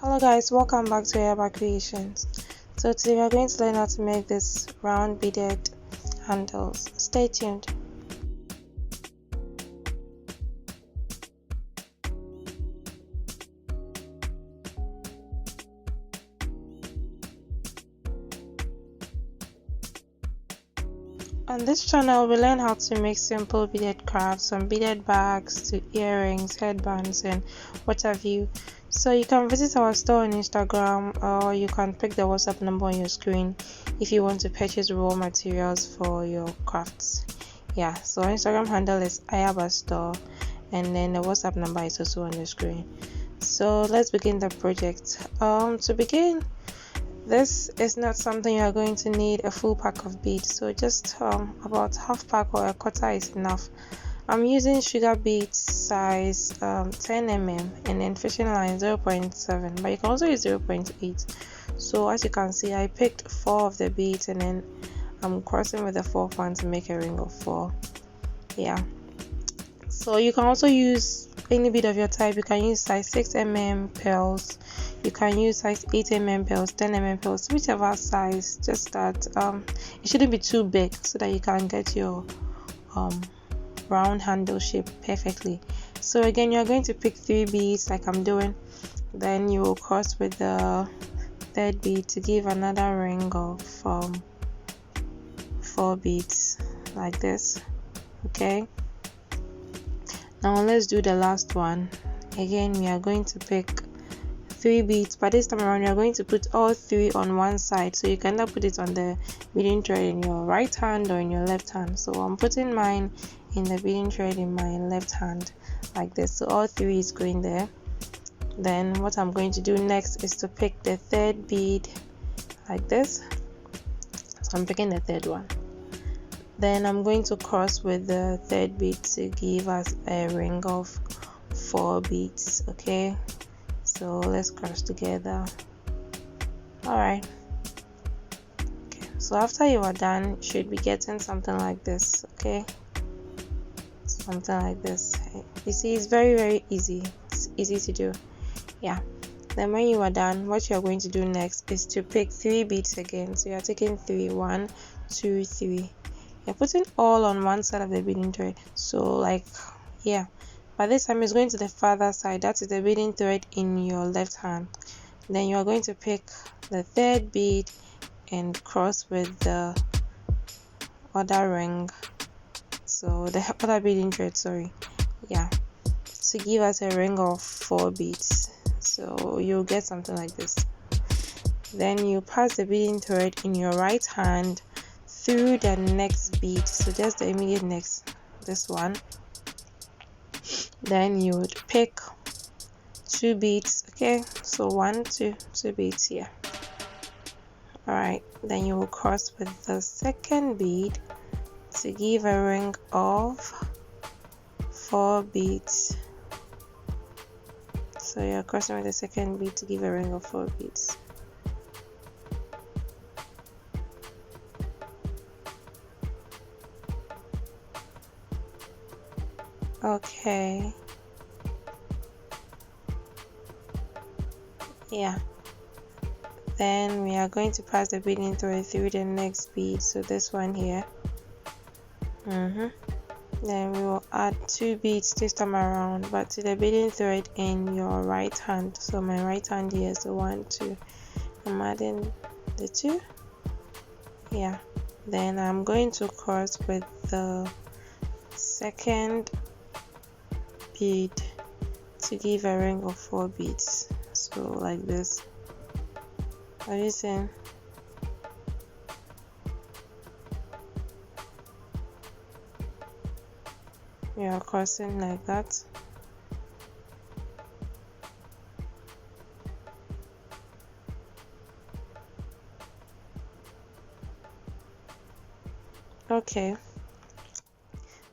Hello guys, welcome back to Yaba Creations. So today we are going to learn how to make this round beaded handles. Stay tuned. On this channel we learn how to make simple beaded crafts from beaded bags to earrings, headbands and what have you. So you can visit our store on Instagram, or you can pick the WhatsApp number on your screen if you want to purchase raw materials for your crafts. Yeah, so our Instagram handle is Ayaba Store, and then the WhatsApp number is also on the screen. So let's begin the project. To begin, this is not something you are going to need a full pack of beads, so just about half pack or a quarter is enough. I'm using sugar beads size 10 mm and then fishing line 0.7, but you can also use 0.8. So as you can see, I picked 4 of the beads and then I'm crossing with the 4th one to make a ring of 4. Yeah, so you can also use any bead of your type. You can use size 6 mm pearls, you can use size 8 mm pearls, 10 mm pearls, whichever size, just that it shouldn't be too big so that you can get your round handle shape perfectly. So again, you're going to pick 3 beads like I'm doing, then you will cross with the 3rd bead to give another ring of 4 beads like this. Okay, now let's do the last one. Again, we are going to pick 3 beads, but this time around you are going to put all 3 on one side, so you can either put it on the beading thread in your right hand or in your left hand. So I'm putting mine in the beading thread in my left hand like this, so all 3 is going there. Then what I'm going to do next is to pick the 3rd bead like this. So I'm picking the 3rd one, then I'm going to cross with the 3rd bead to give us a ring of 4 beads. Okay, so let's cross together. Alright, okay, so after you are done, you should be getting something like this. Okay, something like this. You see, it's very easy. It's easy to do. Yeah, then when you are done, what you are going to do next is to pick 3 beads again. So you are taking 3, 1, 2, 3. You're putting all on one side of the beading thread, so like, yeah, but this time it's going to the farther side, that is the beading thread in your left hand. Then you are going to pick the 3rd bead and cross with the other ring, so the other beading thread, sorry, yeah, to give us a ring of 4 beads. So you'll get something like this. Then you pass the beading thread in your right hand through the next bead, so just the immediate next, this one. Then you would pick 2 beads. Okay, so 1, 2 beads here. Alright, then you will cross with the 2nd bead to give a ring of 4 beads. So you're crossing with the 2nd bead to give a ring of 4 beads. Okay, yeah, then we are going to pass the beading thread through the next bead, so this one here. Then we will add 2 beads this time around, but to the beading thread in your right hand. So my right hand here is the 1, 2. I'm adding the 2. Yeah, then I'm going to cross with the 2nd bead to give a ring of 4 beads. So like this. Are you seeing? We are crossing like that. Okay,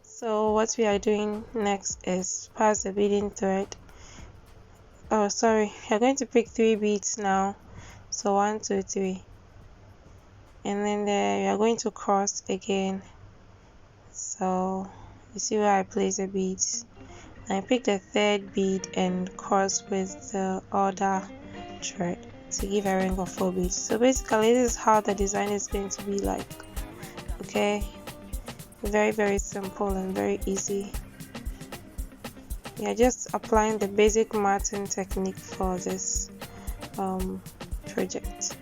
so what we are doing next is pass the beading thread. Oh sorry, you're going to pick 3 beads now, so 1, 2, 3, and then there you are going to cross again. So you see where I place the beads. I pick the 3rd bead and cross with the other thread to give a ring of 4 beads. So basically this is how the design is going to be like. Okay, very simple and very easy. Yeah, just applying the basic matting technique for this project.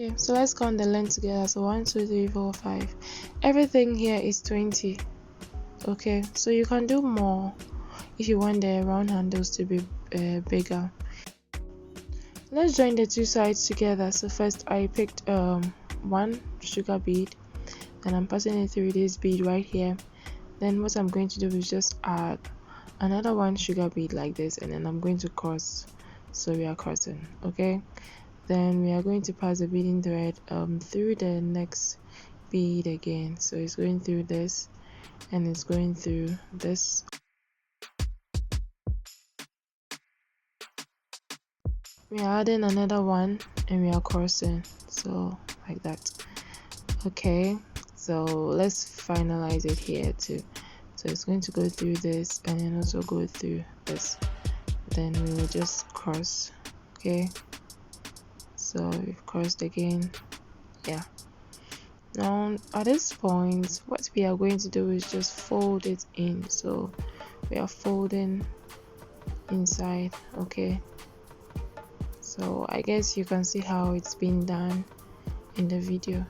Okay, so let's count the length together. So 1, 2, 3, 4, 5. Everything here is 20. Okay, so you can do more if you want the round handles to be bigger. Let's join the two sides together. So first I picked one sugar bead, and I'm passing it through this bead right here. Then what I'm going to do is just add another one sugar bead like this, and then I'm going to cross. So we are crossing. Okay, then we are going to pass the beading thread through the next bead again. So it's going through this and it's going through this. We are adding another one and we are crossing, so like that. Okay, so let's finalize it here too. So it's going to go through this and then also go through this, then we will just cross. Okay, So we've crossed again. Yeah. Now at this point, what we are going to do is just fold it in. So we are folding inside. Okay, so I guess you can see how it's been done in the video.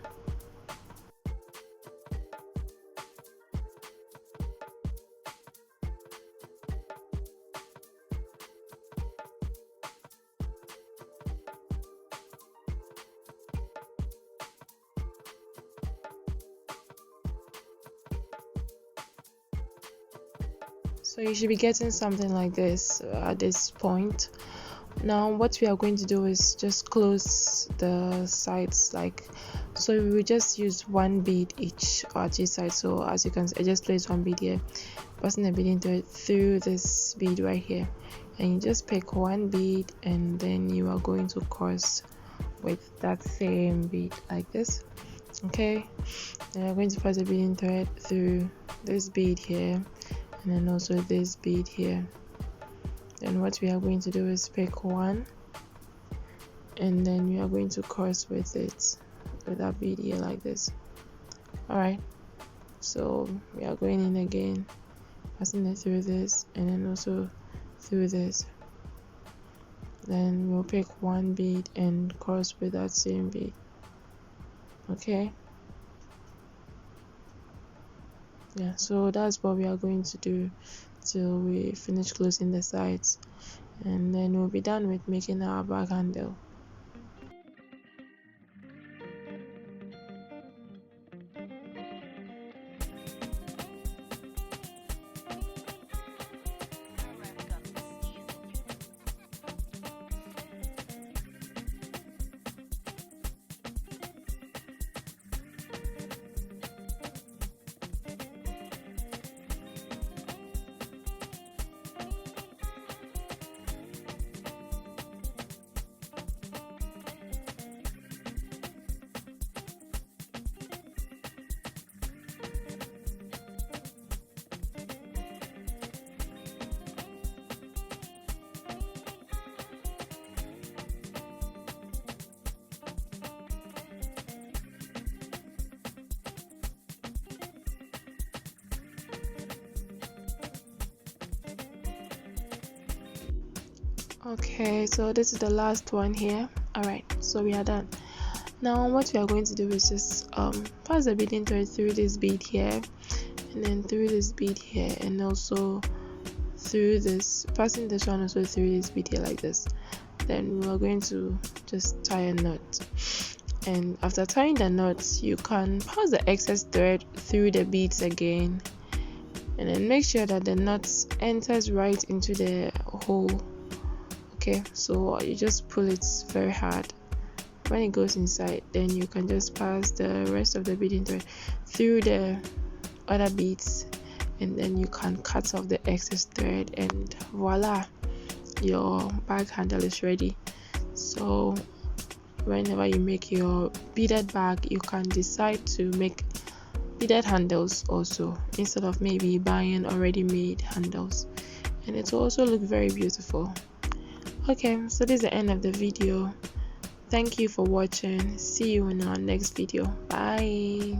So you should be getting something like this at this point. Now what we are going to do is just close the sides, like, so we will just use one bead each at each side. So as you can see, I just place one bead here, passing the bead into it through this bead right here, and you just pick one bead and then you are going to cross with that same bead like this. Okay, then you're going to pass the beading thread through this bead here and then also this bead here. Then what we are going to do is pick one and then we are going to cross with it with that bead here like this. Alright, so we are going in again, passing it through this and then also through this. Then we'll pick one bead and cross with that same bead. Okay, yeah, so that's what we are going to do till we finish closing the sides, and then we'll be done with making our bag handle. Okay, so this is the last one here. Alright, so we are done. Now what we are going to do is just pass the beading thread through this bead here and then through this bead here, and also through this, passing this one also through this bead here like this. Then we are going to just tie a knot, and after tying the knots you can pass the excess thread through the beads again, and then make sure that the knots enters right into the hole. Okay, so you just pull it very hard. When it goes inside, then you can just pass the rest of the beading thread through the other beads, and then you can cut off the excess thread, and voila, your bag handle is ready. So whenever you make your beaded bag, you can decide to make beaded handles also, instead of maybe buying already made handles, and it will also look very beautiful. Okay, so this is the end of the video. Thank you for watching. See you in our next video. Bye.